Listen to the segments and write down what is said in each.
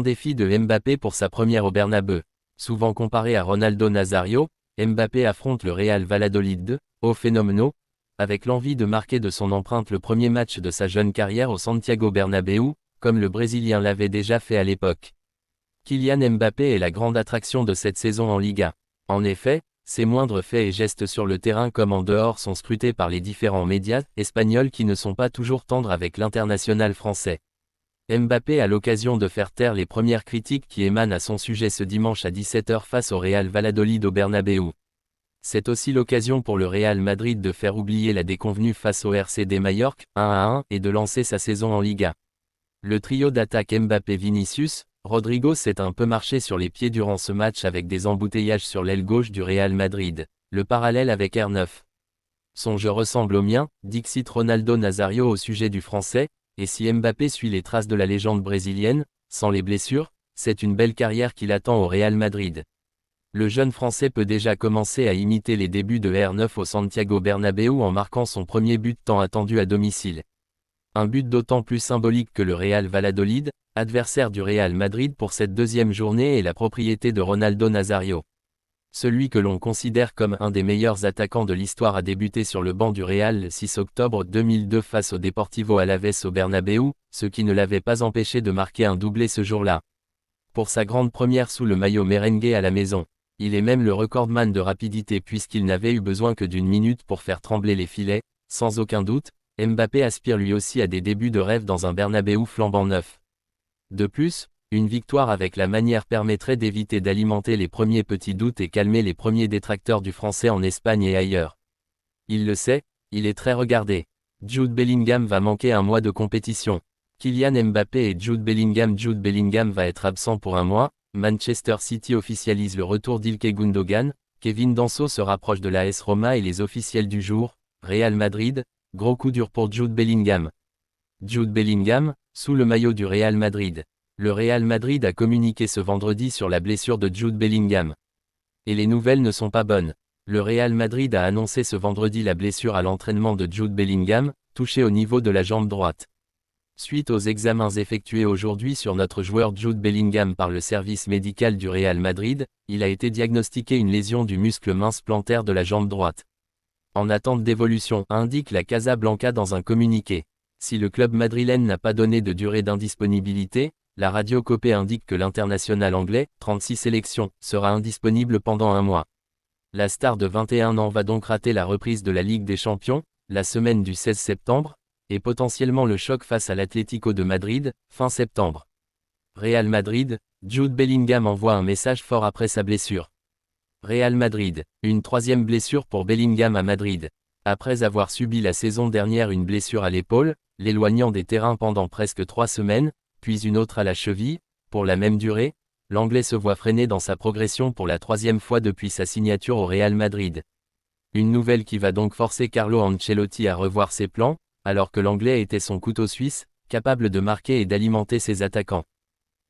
défi de Mbappé pour sa première au Bernabeu. Souvent comparé à Ronaldo Nazario, Mbappé affronte le Real Valladolid au Fenómeno, avec l'envie de marquer de son empreinte le premier match de sa jeune carrière au Santiago Bernabéu, comme le Brésilien l'avait déjà fait à l'époque. Kylian Mbappé est la grande attraction de cette saison en Liga. En effet, ses moindres faits et gestes sur le terrain comme en dehors sont scrutés par les différents médias espagnols qui ne sont pas toujours tendres avec l'international français. Mbappé a l'occasion de faire taire les premières critiques qui émanent à son sujet ce dimanche à 17h face au Real Valladolid au Bernabéu. C'est aussi l'occasion pour le Real Madrid de faire oublier la déconvenue face au RCD Majorque, 1-1, et de lancer sa saison en Liga. Le trio d'attaque Mbappé-Vinicius, Rodrigo s'est un peu marché sur les pieds durant ce match avec des embouteillages sur l'aile gauche du Real Madrid, le parallèle avec R9. Son jeu ressemble au mien, dixit Ronaldo Nazario au sujet du français, et si Mbappé suit les traces de la légende brésilienne, sans les blessures, c'est une belle carrière qui l'attend au Real Madrid. Le jeune français peut déjà commencer à imiter les débuts de R9 au Santiago Bernabéu en marquant son premier but tant attendu à domicile. Un but d'autant plus symbolique que le Real Valladolid, adversaire du Real Madrid pour cette deuxième journée, est la propriété de Ronaldo Nazario. Celui que l'on considère comme un des meilleurs attaquants de l'histoire a débuté sur le banc du Real le 6 octobre 2002 face au Deportivo Alavés au Bernabéu, ce qui ne l'avait pas empêché de marquer un doublé ce jour-là. Pour sa grande première sous le maillot merengue à la maison, il est même le recordman de rapidité puisqu'il n'avait eu besoin que d'une minute pour faire trembler les filets, sans aucun doute. Mbappé aspire lui aussi à des débuts de rêve dans un Bernabéu flambant neuf. De plus, une victoire avec la manière permettrait d'éviter d'alimenter les premiers petits doutes et calmer les premiers détracteurs du français en Espagne et ailleurs. Il le sait, il est très regardé. Jude Bellingham va manquer un mois de compétition. Kylian Mbappé et Jude Bellingham va être absent pour un mois. Manchester City officialise le retour d'Ilkay Gundogan. Kevin Danso se rapproche de l'AS Roma et les officiels du jour, Real Madrid. Gros coup dur pour Jude Bellingham. Jude Bellingham, sous le maillot du Real Madrid. Le Real Madrid a communiqué ce vendredi sur la blessure de Jude Bellingham. Et les nouvelles ne sont pas bonnes. Le Real Madrid a annoncé ce vendredi la blessure à l'entraînement de Jude Bellingham, touché au niveau de la jambe droite. Suite aux examens effectués aujourd'hui sur notre joueur Jude Bellingham par le service médical du Real Madrid, il a été diagnostiqué une lésion du muscle mince plantaire de la jambe droite. En attente d'évolution, indique la Casablanca dans un communiqué. Si le club madrilène n'a pas donné de durée d'indisponibilité, la radio Copé indique que l'international anglais, 36 sélections, sera indisponible pendant un mois. La star de 21 ans va donc rater la reprise de la Ligue des Champions, la semaine du 16 septembre, et potentiellement le choc face à l'Atlético de Madrid, fin septembre. Real Madrid, Jude Bellingham envoie un message fort après sa blessure. Real Madrid, une troisième blessure pour Bellingham à Madrid. Après avoir subi la saison dernière une blessure à l'épaule, l'éloignant des terrains pendant presque 3 semaines, puis une autre à la cheville, pour la même durée, l'Anglais se voit freiner dans sa progression pour la troisième fois depuis sa signature au Real Madrid. Une nouvelle qui va donc forcer Carlo Ancelotti à revoir ses plans, alors que l'Anglais était son couteau suisse, capable de marquer et d'alimenter ses attaquants.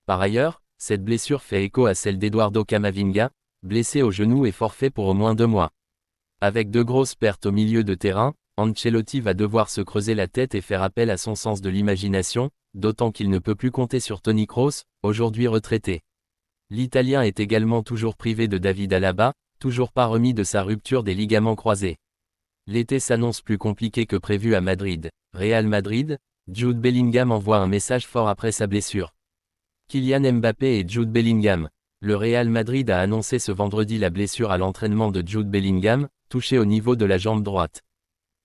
Par ailleurs, cette blessure fait écho à celle d'Eduardo Camavinga, blessé au genou et forfait pour au moins 2 mois. Avec de grosses pertes au milieu de terrain, Ancelotti va devoir se creuser la tête et faire appel à son sens de l'imagination, d'autant qu'il ne peut plus compter sur Toni Kroos, aujourd'hui retraité. L'Italien est également toujours privé de David Alaba, toujours pas remis de sa rupture des ligaments croisés. L'été s'annonce plus compliqué que prévu à Madrid. Real Madrid, Jude Bellingham envoie un message fort après sa blessure. Kylian Mbappé et Jude Bellingham. Le Real Madrid a annoncé ce vendredi la blessure à l'entraînement de Jude Bellingham, touché au niveau de la jambe droite.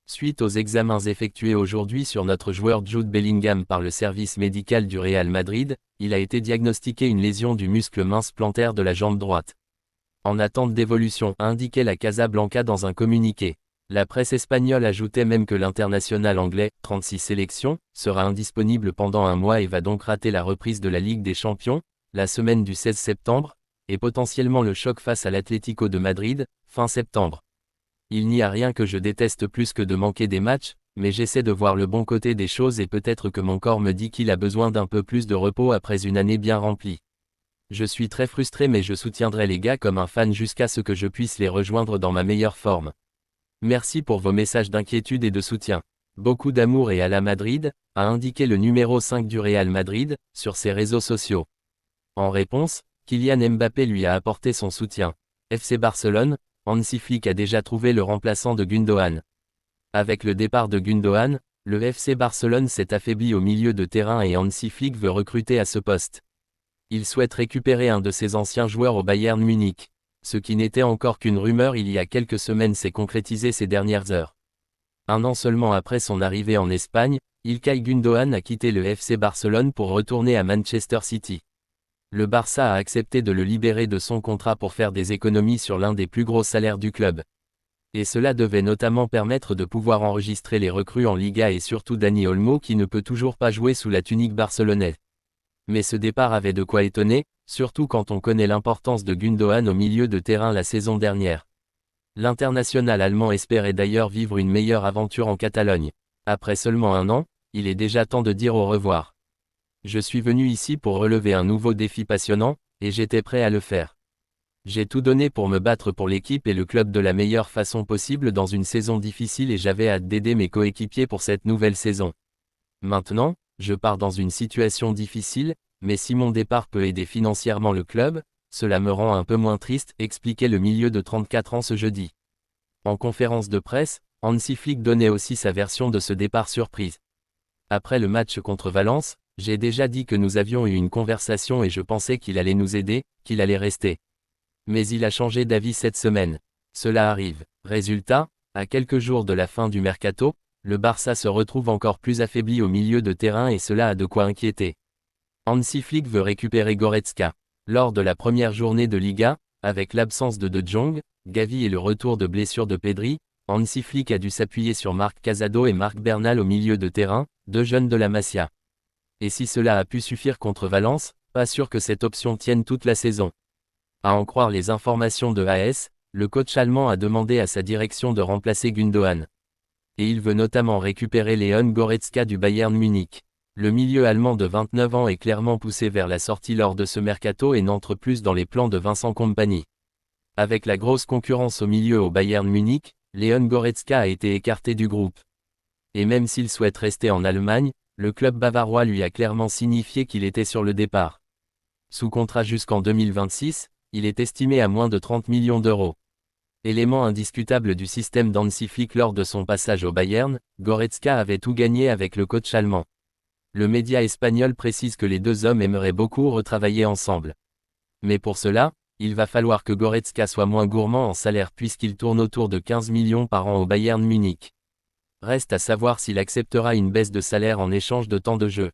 Suite aux examens effectués aujourd'hui sur notre joueur Jude Bellingham par le service médical du Real Madrid, il a été diagnostiqué une lésion du muscle mince plantaire de la jambe droite. En attente d'évolution, indiquait la Casablanca dans un communiqué. La presse espagnole ajoutait même que l'international anglais, 36 sélections, sera indisponible pendant un mois et va donc rater la reprise de la Ligue des Champions, la semaine du 16 septembre, et potentiellement le choc face à l'Atlético de Madrid, fin septembre. Il n'y a rien que je déteste plus que de manquer des matchs, mais j'essaie de voir le bon côté des choses et peut-être que mon corps me dit qu'il a besoin d'un peu plus de repos après une année bien remplie. Je suis très frustré mais je soutiendrai les gars comme un fan jusqu'à ce que je puisse les rejoindre dans ma meilleure forme. Merci pour vos messages d'inquiétude et de soutien. Beaucoup d'amour et à la Madrid, a indiqué le numéro 5 du Real Madrid, sur ses réseaux sociaux. En réponse, Kylian Mbappé lui a apporté son soutien. FC Barcelone, Hansi Flick a déjà trouvé le remplaçant de Gundogan. Avec le départ de Gundogan, le FC Barcelone s'est affaibli au milieu de terrain et Hansi Flick veut recruter à ce poste. Il souhaite récupérer un de ses anciens joueurs au Bayern Munich. Ce qui n'était encore qu'une rumeur il y a quelques semaines s'est concrétisé ces dernières heures. Un an seulement après son arrivée en Espagne, İlkay Gündoğan a quitté le FC Barcelone pour retourner à Manchester City. Le Barça a accepté de le libérer de son contrat pour faire des économies sur l'un des plus gros salaires du club. Et cela devait notamment permettre de pouvoir enregistrer les recrues en Liga et surtout Dani Olmo qui ne peut toujours pas jouer sous la tunique barcelonaise. Mais ce départ avait de quoi étonner, surtout quand on connaît l'importance de Gundogan au milieu de terrain la saison dernière. L'international allemand espérait d'ailleurs vivre une meilleure aventure en Catalogne. Après seulement un an, il est déjà temps de dire au revoir. Je suis venu ici pour relever un nouveau défi passionnant, et j'étais prêt à le faire. J'ai tout donné pour me battre pour l'équipe et le club de la meilleure façon possible dans une saison difficile et j'avais hâte d'aider mes coéquipiers pour cette nouvelle saison. Maintenant, je pars dans une situation difficile, mais si mon départ peut aider financièrement le club, cela me rend un peu moins triste, expliquait le milieu de 34 ans ce jeudi. En conférence de presse, Hansi Flick donnait aussi sa version de ce départ surprise. Après le match contre Valence, j'ai déjà dit que nous avions eu une conversation et je pensais qu'il allait nous aider, qu'il allait rester. Mais il a changé d'avis cette semaine. Cela arrive. Résultat, à quelques jours de la fin du mercato, le Barça se retrouve encore plus affaibli au milieu de terrain et cela a de quoi inquiéter. Hansi Flick veut récupérer Goretzka. Lors de la première journée de Liga, avec l'absence de De Jong, Gavi et le retour de blessure de Pedri, Hansi Flick a dû s'appuyer sur Marc Casado et Marc Bernal au milieu de terrain, deux jeunes de la Masia. Et si cela a pu suffire contre Valence, pas sûr que cette option tienne toute la saison. À en croire les informations de AS, le coach allemand a demandé à sa direction de remplacer Gundogan. Et il veut notamment récupérer Leon Goretzka du Bayern Munich. Le milieu allemand de 29 ans est clairement poussé vers la sortie lors de ce mercato et n'entre plus dans les plans de Vincent Kompany. Avec la grosse concurrence au milieu au Bayern Munich, Leon Goretzka a été écarté du groupe. Et même s'il souhaite rester en Allemagne, le club bavarois lui a clairement signifié qu'il était sur le départ. Sous contrat jusqu'en 2026, il est estimé à moins de 30 millions d'euros. Élément indiscutable du système d'Hansi Flick lors de son passage au Bayern, Goretzka avait tout gagné avec le coach allemand. Le média espagnol précise que les deux hommes aimeraient beaucoup retravailler ensemble. Mais pour cela, il va falloir que Goretzka soit moins gourmand en salaire puisqu'il tourne autour de 15 millions par an au Bayern Munich. Reste à savoir s'il acceptera une baisse de salaire en échange de temps de jeu.